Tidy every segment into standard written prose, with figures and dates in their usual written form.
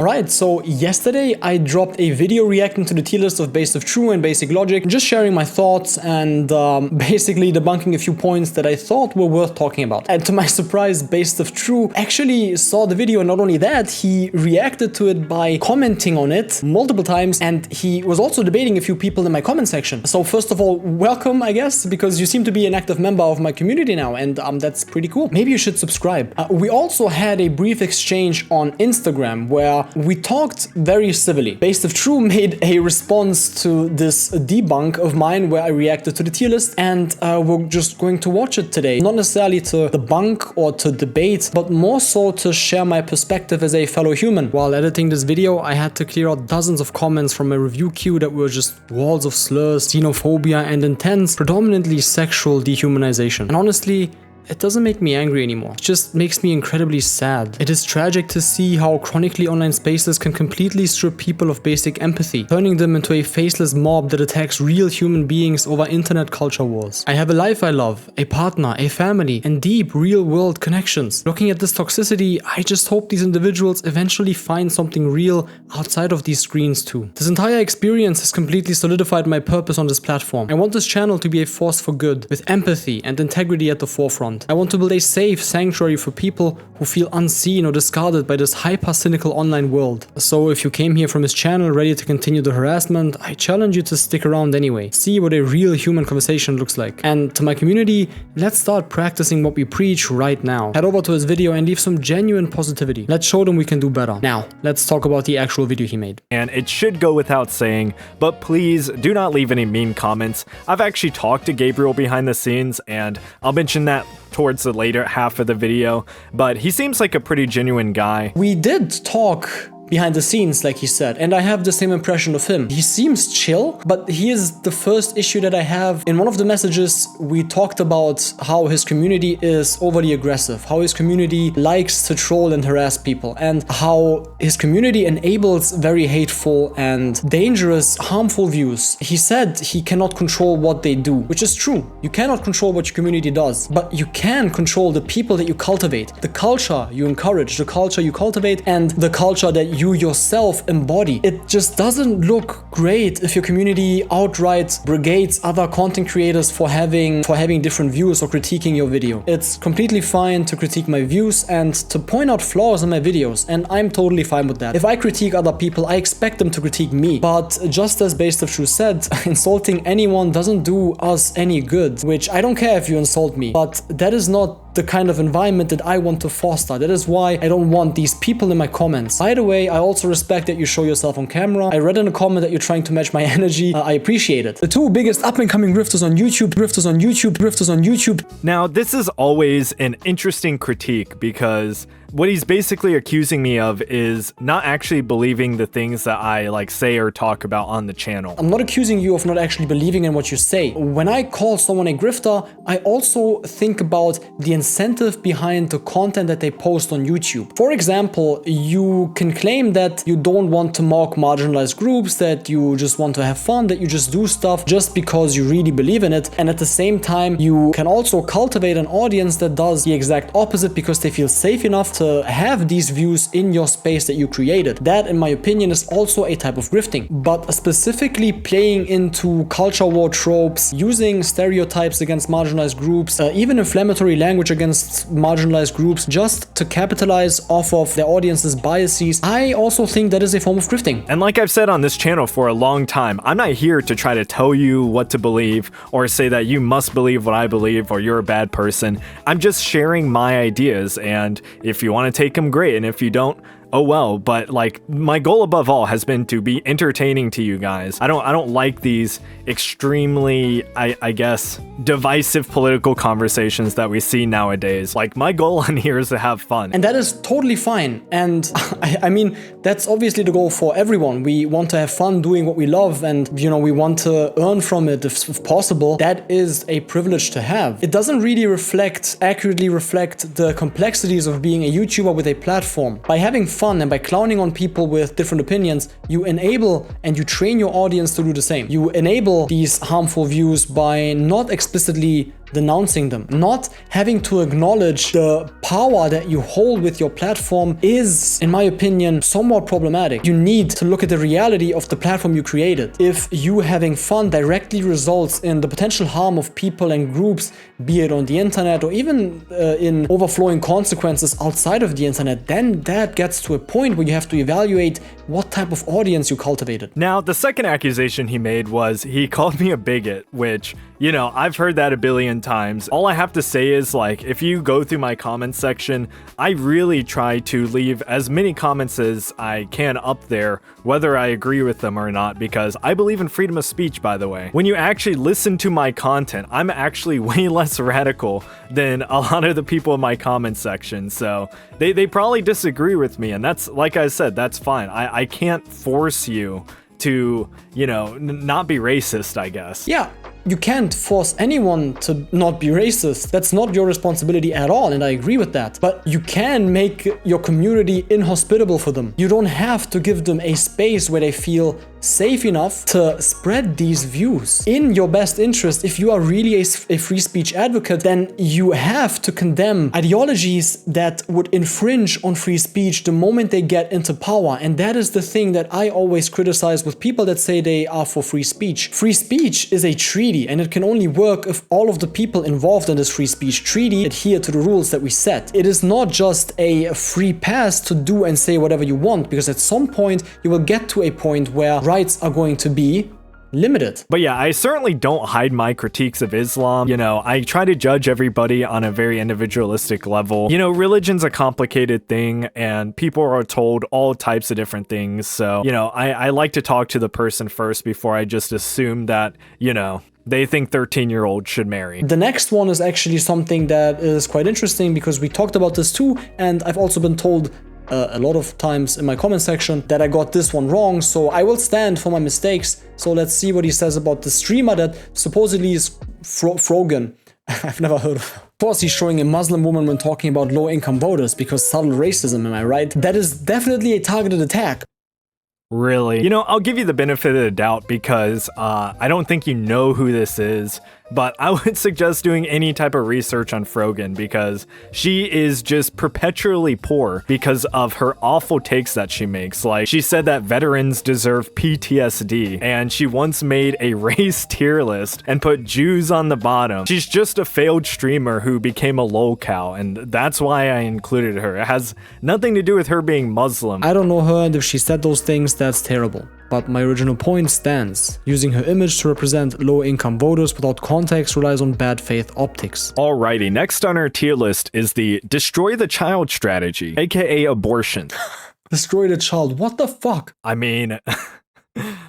Alright, so yesterday I dropped a video reacting to the tier list of Base of True and Basic Logic, just sharing my thoughts and basically debunking a few points that I thought were worth talking about. And to my surprise, Base of True actually saw the video, and not only that, he reacted to it by commenting on it multiple times, and he was also debating a few people in my comment section. So first of all, welcome, I guess, because you seem to be an active member of my community now, and that's pretty cool. Maybe you should subscribe. We also had a brief exchange on Instagram where we talked very civilly. Base of True made a response to this debunk of mine where I reacted to the tier list, and we're just going to watch it today. Not necessarily to debunk or to debate, but more so to share my perspective as a fellow human. While editing this video, I had to clear out dozens of comments from my review queue that were just walls of slurs, xenophobia, and intense, predominantly sexual dehumanization. And honestly, it doesn't make me angry anymore. It just makes me incredibly sad. It is tragic to see how chronically online spaces can completely strip people of basic empathy, turning them into a faceless mob that attacks real human beings over internet culture wars. I have a life I love, a partner, a family, and deep real-world connections. Looking at this toxicity, I just hope these individuals eventually find something real outside of these screens too. This entire experience has completely solidified my purpose on this platform. I want this channel to be a force for good, with empathy and integrity at the forefront. I want to build a safe sanctuary for people who feel unseen or discarded by this hyper-cynical online world. So if you came here from this channel ready to continue the harassment, I challenge you to stick around anyway. See what a real human conversation looks like. And to my community, let's start practicing what we preach right now. Head over to his video and leave some genuine positivity. Let's show them we can do better. Now, let's talk about the actual video he made. And it should go without saying, but please do not leave any mean comments. I've actually talked to Gabriel behind the scenes, and I'll mention that towards the later half of the video, but he seems like a pretty genuine guy. We did talk behind the scenes, like he said, and I have the same impression of him. He seems chill, but here's the first issue that I have. In one of the messages, we talked about how his community is overly aggressive, how his community likes to troll and harass people, and how his community enables very hateful and dangerous, harmful views. He said he cannot control what they do, which is true. You cannot control what your community does, but you can control the people that you cultivate, the culture you encourage, the culture you cultivate, and the culture that you yourself embody. It just doesn't look great if your community outright brigades other content creators for having different views or critiquing your video. It's completely fine to critique my views and to point out flaws in my videos, and I'm totally fine with that. If I critique other people, I expect them to critique me. But just as Base of True said, insulting anyone doesn't do us any good, which I don't care if you insult me, but that is not the kind of environment that I want to foster. That is why I don't want these people in my comments. By the way, I also respect that you show yourself on camera. I read in a comment that you're trying to match my energy. I appreciate it. The two biggest up-and-coming grifters on YouTube, grifters on YouTube, grifters on YouTube. Now, this is always an interesting critique because what he's basically accusing me of is not actually believing the things that I say or talk about on the channel. I'm not accusing you of not actually believing in what you say. When I call someone a grifter, I also think about the incentive behind the content that they post on YouTube. For example, you can claim that you don't want to mock marginalized groups, that you just want to have fun, that you just do stuff just because you really believe in it. And at the same time, you can also cultivate an audience that does the exact opposite because they feel safe enough to have these views in your space that you created. That, in my opinion, is also a type of grifting. But specifically playing into culture war tropes, using stereotypes against marginalized groups, even inflammatory language against marginalized groups, just to capitalize off of their audience's biases, I also think that is a form of grifting. And like I've said on this channel for a long time, I'm not here to try to tell you what to believe or say that you must believe what I believe or you're a bad person. I'm just sharing my ideas, and if you want to take them, great, and if you don't, oh well. But my goal above all has been to be entertaining to you guys. I don't like these extremely, I guess, divisive political conversations that we see nowadays. My goal on here is to have fun. And that is totally fine. And I mean, that's obviously the goal for everyone. We want to have fun doing what we love, and we want to earn from it if possible. That is a privilege to have. It doesn't really accurately reflect the complexities of being a YouTuber with a platform. By having fun and by clowning on people with different opinions, you enable and you train your audience to do the same. You enable these harmful views by not explicitly denouncing them. Not having to acknowledge the power that you hold with your platform is, in my opinion, somewhat problematic. You need to look at the reality of the platform you created. If you having fun directly results in the potential harm of people and groups, be it on the internet or even in overflowing consequences outside of the internet, then that gets to a point where you have to evaluate what type of audience you cultivated. Now, the second accusation he made was he called me a bigot, which, you know, I've heard that a billion times. All I have to say is, like, if you go through my comments section, I really try to leave as many comments as I can up there, whether I agree with them or not, because I believe in freedom of speech, by the way. When you actually listen to my content, I'm actually way less radical than a lot of the people in my comment section, so they probably disagree with me, and that's, like I said, that's fine. I can't force you to, you know, not be racist, I guess. Yeah, you can't force anyone to not be racist. That's not your responsibility at all, and I agree with that. But you can make your community inhospitable for them. You don't have to give them a space where they feel safe enough to spread these views. In your best interest, if you are really a free speech advocate, then you have to condemn ideologies that would infringe on free speech the moment they get into power. And that is the thing that I always criticize with people that say they are for free speech. Free speech is a treaty, and it can only work if all of the people involved in this free speech treaty adhere to the rules that we set. It is not just a free pass to do and say whatever you want, because at some point you will get to a point where rights are going to be limited. But yeah, I certainly don't hide my critiques of Islam. You know, I try to judge everybody on a very individualistic level. You know, religion's a complicated thing, and people are told all types of different things. So, you know, I like to talk to the person first before I just assume that, you know, they think 13-year-olds should marry. The next one is actually something that is quite interesting, because we talked about this too, and I've also been told a lot of times in my comment section that I got this one wrong, so I will stand for my mistakes. So let's see what he says about the streamer that supposedly is Frogan. I've never heard of him. Of course, he's showing a Muslim woman when talking about low-income voters, because subtle racism, am I right? That is definitely a targeted attack. Really? You know, I'll give you the benefit of the doubt because I don't think you know who this is, but I would suggest doing any type of research on Frogan because she is just perpetually poor because of her awful takes that she makes. Like, she said that veterans deserve PTSD, and she once made a race tier list and put Jews on the bottom. She's just a failed streamer who became a lol cow, and that's why I included her. It has nothing to do with her being Muslim. I don't know her, and if she said those things, that's terrible. But my original point stands. Using her image to represent low-income voters without context relies on bad faith optics. Alrighty, next on our tier list is the destroy the child strategy, aka abortion. Destroy the child, what the fuck? I mean,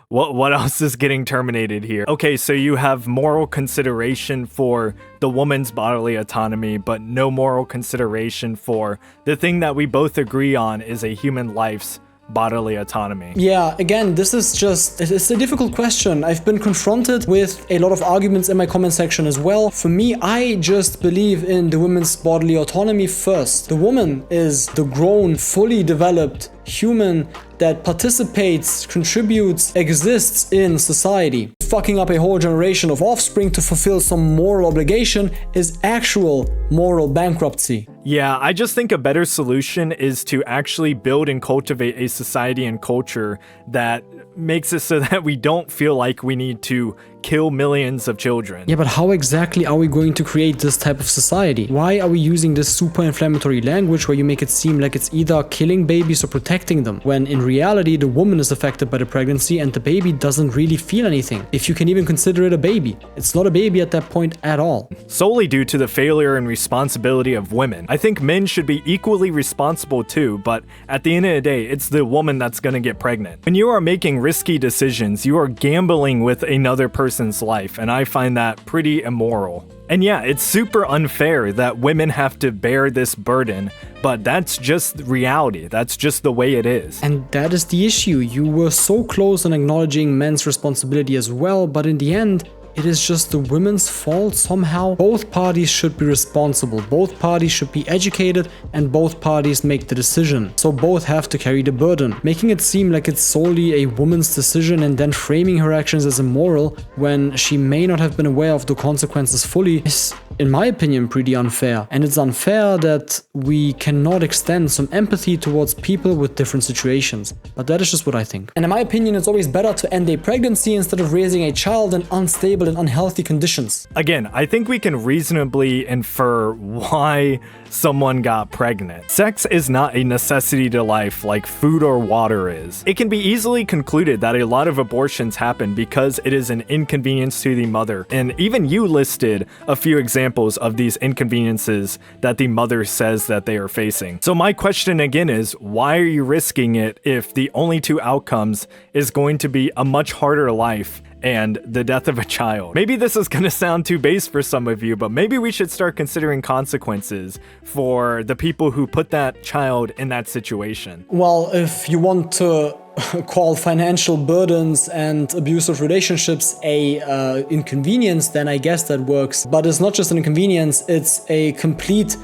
what else is getting terminated here? Okay, so you have moral consideration for the woman's bodily autonomy, but no moral consideration for the thing that we both agree on is a human life's bodily autonomy. Yeah, again, this is just, it's a difficult question. I've been confronted with a lot of arguments in my comment section as well. For me, I just believe in the women's bodily autonomy first. The woman is the grown, fully developed human that participates, contributes, exists in society. Fucking up a whole generation of offspring to fulfill some moral obligation is actual moral bankruptcy. Yeah, I just think a better solution is to actually build and cultivate a society and culture that makes it so that we don't feel like we need to kill millions of children. Yeah, but how exactly are we going to create this type of society? Why are we using this super inflammatory language where you make it seem like it's either killing babies or protecting them, when in reality the woman is affected by the pregnancy and the baby doesn't really feel anything, if you can even consider it a baby. It's not a baby at that point at all. Solely due to the failure and responsibility of women. I think men should be equally responsible too, but at the end of the day, it's the woman that's gonna get pregnant. When you are making risky decisions, you are gambling with another person's life, and I find that pretty immoral. And yeah, it's super unfair that women have to bear this burden, but that's just reality. That's just the way it is. And that is the issue. You were so close on acknowledging men's responsibility as well, but in the end, it is just the women's fault somehow. Both parties should be responsible. Both parties should be educated, and both parties make the decision. So both have to carry the burden. Making it seem like it's solely a woman's decision and then framing her actions as immoral when she may not have been aware of the consequences fully is in my opinion, pretty unfair. And it's unfair that we cannot extend some empathy towards people with different situations. But that is just what I think. And in my opinion, it's always better to end a pregnancy instead of raising a child in unstable and unhealthy conditions. Again, I think we can reasonably infer why someone got pregnant. Sex is not a necessity to life like food or water is. It can be easily concluded that a lot of abortions happen because it is an inconvenience to the mother. And even you listed a few examples of these inconveniences that the mother says that they are facing. So my question again is, why are you risking it if the only two outcomes is going to be a much harder life and the death of a child? Maybe this is going to sound too base for some of you, but maybe we should start considering consequences for the people who put that child in that situation. Well, if you want to call financial burdens and abusive relationships a inconvenience, then I guess that works. But it's not just an inconvenience, it's a complete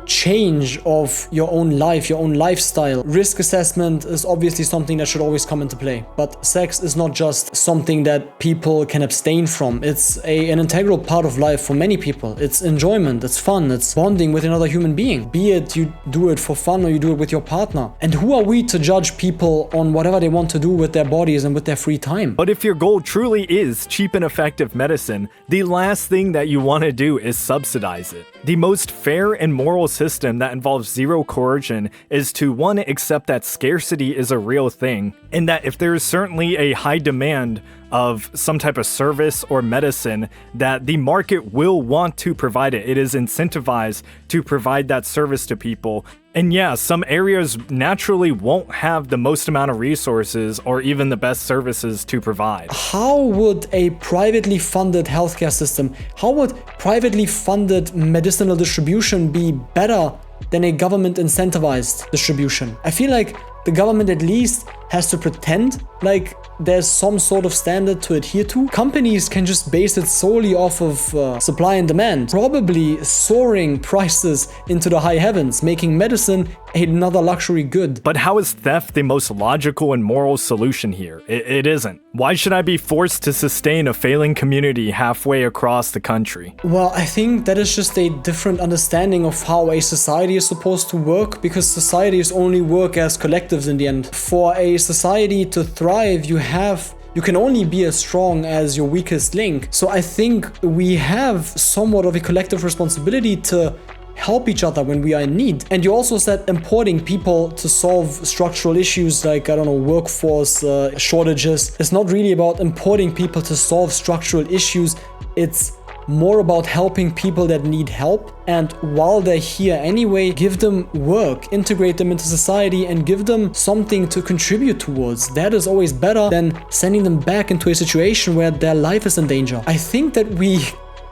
change of your own life, your own lifestyle. Risk assessment is obviously something that should always come into play. But sex is not just something that people can abstain from. It's an integral part of life for many people. It's enjoyment, it's fun, it's bonding with another human being. Be it you do it for fun or you do it with your partner. And who are we to judge people on whatever they want to do with their bodies and with their free time? But if your goal truly is cheap and effective medicine, the last thing that you want to do is subsidize it. The most fair and moral system that involves zero coercion is to, one, accept that scarcity is a real thing, and that if there is certainly a high demand of some type of service or medicine, that the market will want to provide it. It is incentivized to provide that service to people. And yeah, some areas naturally won't have the most amount of resources or even the best services to provide. How would a privately funded healthcare system, how would privately funded medicinal distribution be better than a government incentivized distribution? I feel like the government at least has to pretend like there's some sort of standard to adhere to. Companies can just base it solely off of supply and demand, probably soaring prices into the high heavens, making medicine another luxury good. But how is theft the most logical and moral solution here? It isn't. Why should I be forced to sustain a failing community halfway across the country? Well, I think that is just a different understanding of how a society is supposed to work, because societies only work as collectives in the end. For a society to thrive, you can only be as strong as your weakest link. So I think we have somewhat of a collective responsibility to help each other when we are in need. And you also said importing people to solve structural issues like, I don't know, workforce shortages. It's not really about importing people to solve structural issues. It's more about helping people that need help, and while they're here anyway, give them work, integrate them into society, and give them something to contribute towards. That is always better than sending them back into a situation where their life is in danger. I think that we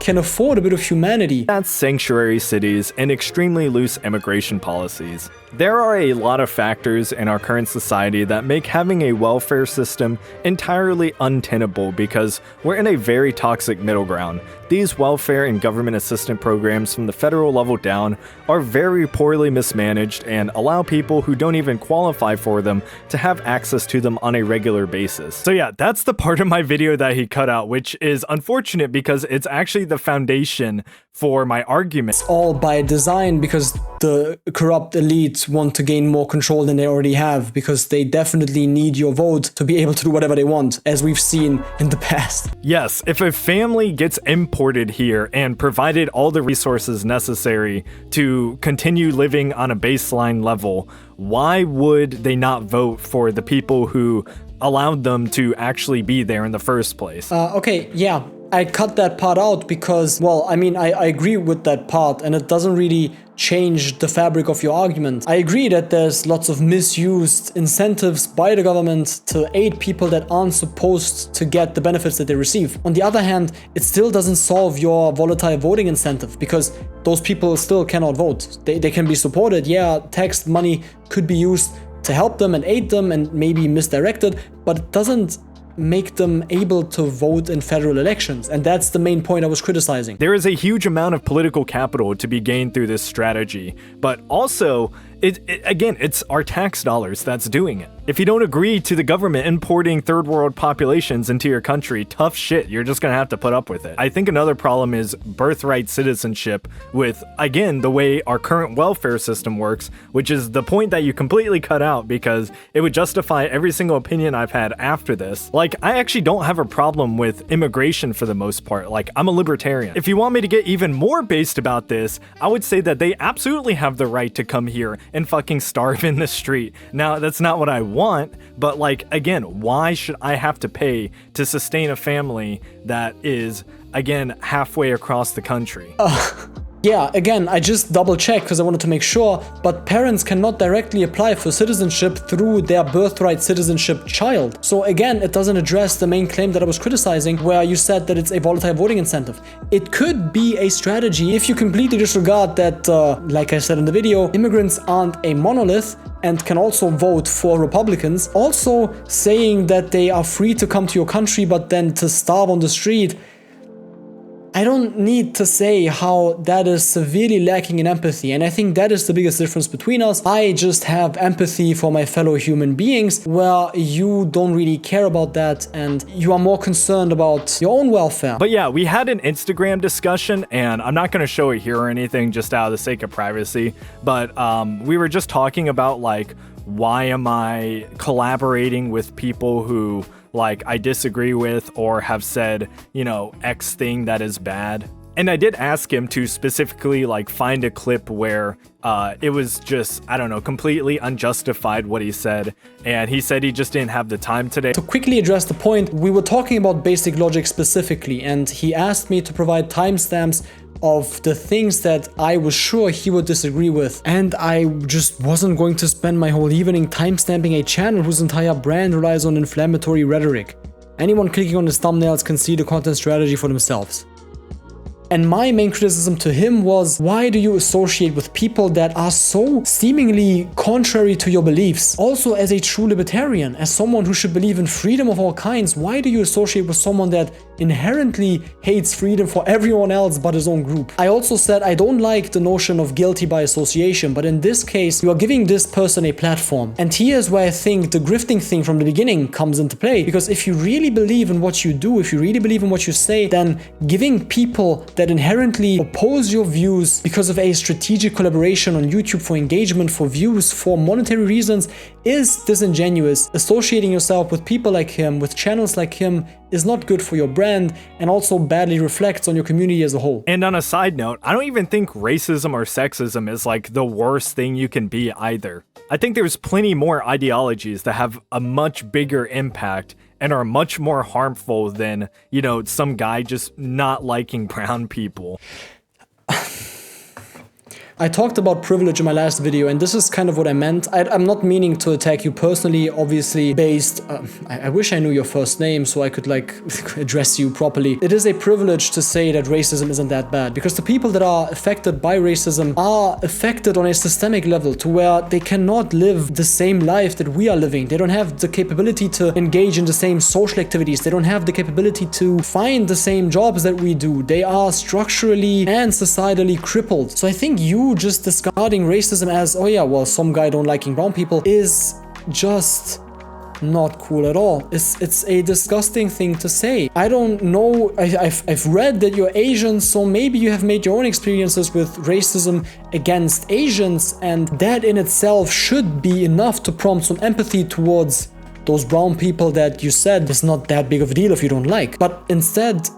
can afford a bit of humanity. That's sanctuary cities and extremely loose immigration policies. There are a lot of factors in our current society that make having a welfare system entirely untenable because we're in a very toxic middle ground. These welfare and government assistance programs from the federal level down are very poorly mismanaged and allow people who don't even qualify for them to have access to them on a regular basis. So yeah, that's the part of my video that he cut out, which is unfortunate because it's actually the foundation for my argument. It's all by design because the corrupt elites want to gain more control than they already have, because they definitely need your vote to be able to do whatever they want, as we've seen in the past. Yes, if a family gets imported here and provided all the resources necessary to continue living on a baseline level, why would they not vote for the people who allowed them to actually be there in the first place? Okay, yeah. I cut that part out because, well, I mean, I agree with that part, and it doesn't really change the fabric of your argument. I agree that there's lots of misused incentives by the government to aid people that aren't supposed to get the benefits that they receive. On the other hand, it still doesn't solve your volatile voting incentive, because those people still cannot vote. They can be supported. Yeah, tax money could be used to help them and aid them and maybe misdirected, but it doesn't make them able to vote in federal elections. And that's the main point I was criticizing. There is a huge amount of political capital to be gained through this strategy, but also Again, it's our tax dollars that's doing it. If you don't agree to the government importing third world populations into your country, tough shit, you're just gonna have to put up with it. I think another problem is birthright citizenship with, again, the way our current welfare system works, which is the point that you completely cut out because it would justify every single opinion I've had after this. Like, I actually don't have a problem with immigration for the most part. Like, I'm a libertarian. If you want me to get even more based about this, I would say that they absolutely have the right to come here and fucking starve in the street. Now, that's not what I want, but like, again, why should I have to pay to sustain a family that is, again, halfway across the country? Yeah, again, I just double checked because I wanted to make sure, but parents cannot directly apply for citizenship through their birthright citizenship child. So again, it doesn't address the main claim that I was criticizing, where you said that it's a volatile voting incentive. It could be a strategy if you completely disregard that, like I said in the video, immigrants aren't a monolith and can also vote for Republicans. Also saying that they are free to come to your country, but then to starve on the street. I don't need to say how that is severely lacking in empathy, and I think that is the biggest difference between us. I just have empathy for my fellow human beings, where you don't really care about that and you are more concerned about your own welfare. But yeah, we had an Instagram discussion, and I'm not going to show it here or anything just out of the sake of privacy, but we were just talking about, like, why am I collaborating with people who, like, I disagree with or have said, you know, X thing that is bad. And I did ask him to specifically, like, find a clip where it was just, I don't know, completely unjustified what he said. And he said he just didn't have the time today. To quickly address the point, we were talking about basic logic specifically, and he asked me to provide timestamps of the things that I was sure he would disagree with, and I just wasn't going to spend my whole evening timestamping a channel whose entire brand relies on inflammatory rhetoric. Anyone clicking on his thumbnails can see the content strategy for themselves. And my main criticism to him was, why do you associate with people that are so seemingly contrary to your beliefs? Also, as a true libertarian, as someone who should believe in freedom of all kinds, why do you associate with someone that inherently hates freedom for everyone else but his own group? I also said I don't like the notion of guilty by association, but in this case, you are giving this person a platform. And here's where I think the grifting thing from the beginning comes into play, because if you really believe in what you do, if you really believe in what you say, then giving people that inherently oppose your views because of a strategic collaboration on YouTube for engagement, for views, for monetary reasons is disingenuous. Associating yourself with people like him, with channels like him, is not good for your brand and also badly reflects on your community as a whole. And on a side note, I don't even think racism or sexism is like the worst thing you can be either. I think there's plenty more ideologies that have a much bigger impact and are much more harmful than, you know, some guy just not liking brown people. I talked about privilege in my last video, and this is kind of what I meant. I'm not meaning to attack you personally, obviously based... I wish I knew your first name so I could, like, address you properly. It is a privilege to say that racism isn't that bad, because the people that are affected by racism are affected on a systemic level to where they cannot live the same life that we are living. They don't have the capability to engage in the same social activities. They don't have the capability to find the same jobs that we do. They are structurally and societally crippled. So I think you just discarding racism as, oh yeah, well, some guy don't liking brown people is just not cool at all. It's a disgusting thing to say. I don't know, I've read that you're Asian, so maybe you have made your own experiences with racism against Asians, and that in itself should be enough to prompt some empathy towards those brown people that you said is not that big of a deal if you don't like. But instead,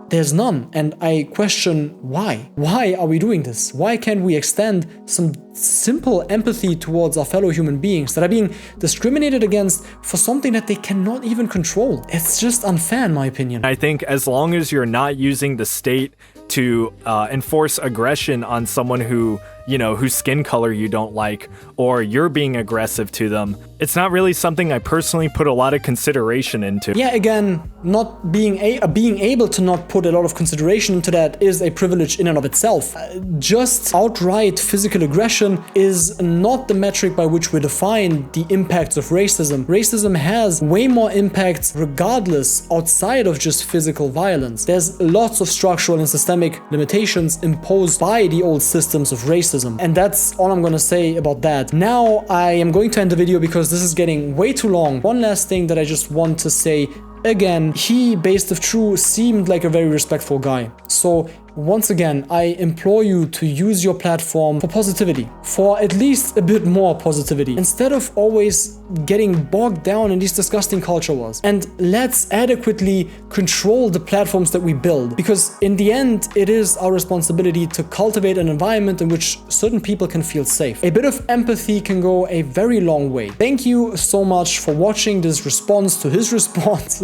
there's none, and I question why. Why are we doing this? Why can't we extend some simple empathy towards our fellow human beings that are being discriminated against for something that they cannot even control? It's just unfair in my opinion. I think as long as you're not using the state to enforce aggression on someone who, you know, whose skin color you don't like, or you're being aggressive to them, It's not really something I personally put a lot of consideration into. Yeah, again, not being able to not put a lot of consideration into that is a privilege in and of itself. Just outright physical aggression is not the metric by which we define the impacts of racism. Racism has way more impacts regardless outside of just physical violence. There's lots of structural and systemic limitations imposed by the old systems of racism. And that's all I'm gonna say about that. Now I am going to end the video because this is getting way too long. One last thing that I just want to say. Again, he, Based of True, seemed like a very respectful guy. So once again, I implore you to use your platform for positivity, for at least a bit more positivity, instead of always getting bogged down in these disgusting culture wars. And let's adequately control the platforms that we build, because in the end, it is our responsibility to cultivate an environment in which certain people can feel safe. A bit of empathy can go a very long way. Thank you so much for watching this response to his response.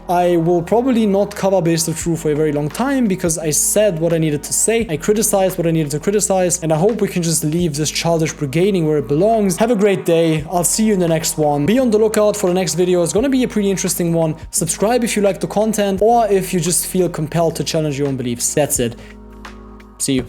I will probably not cover Based of True for a very long time because I said what I needed to say, I criticized what I needed to criticize, and I hope we can just leave this childish brigading where it belongs. Have a great day, I'll see you in the next one. Be on the lookout for the next video, it's gonna be a pretty interesting one. Subscribe if you like the content, or if you just feel compelled to challenge your own beliefs. That's it. See you.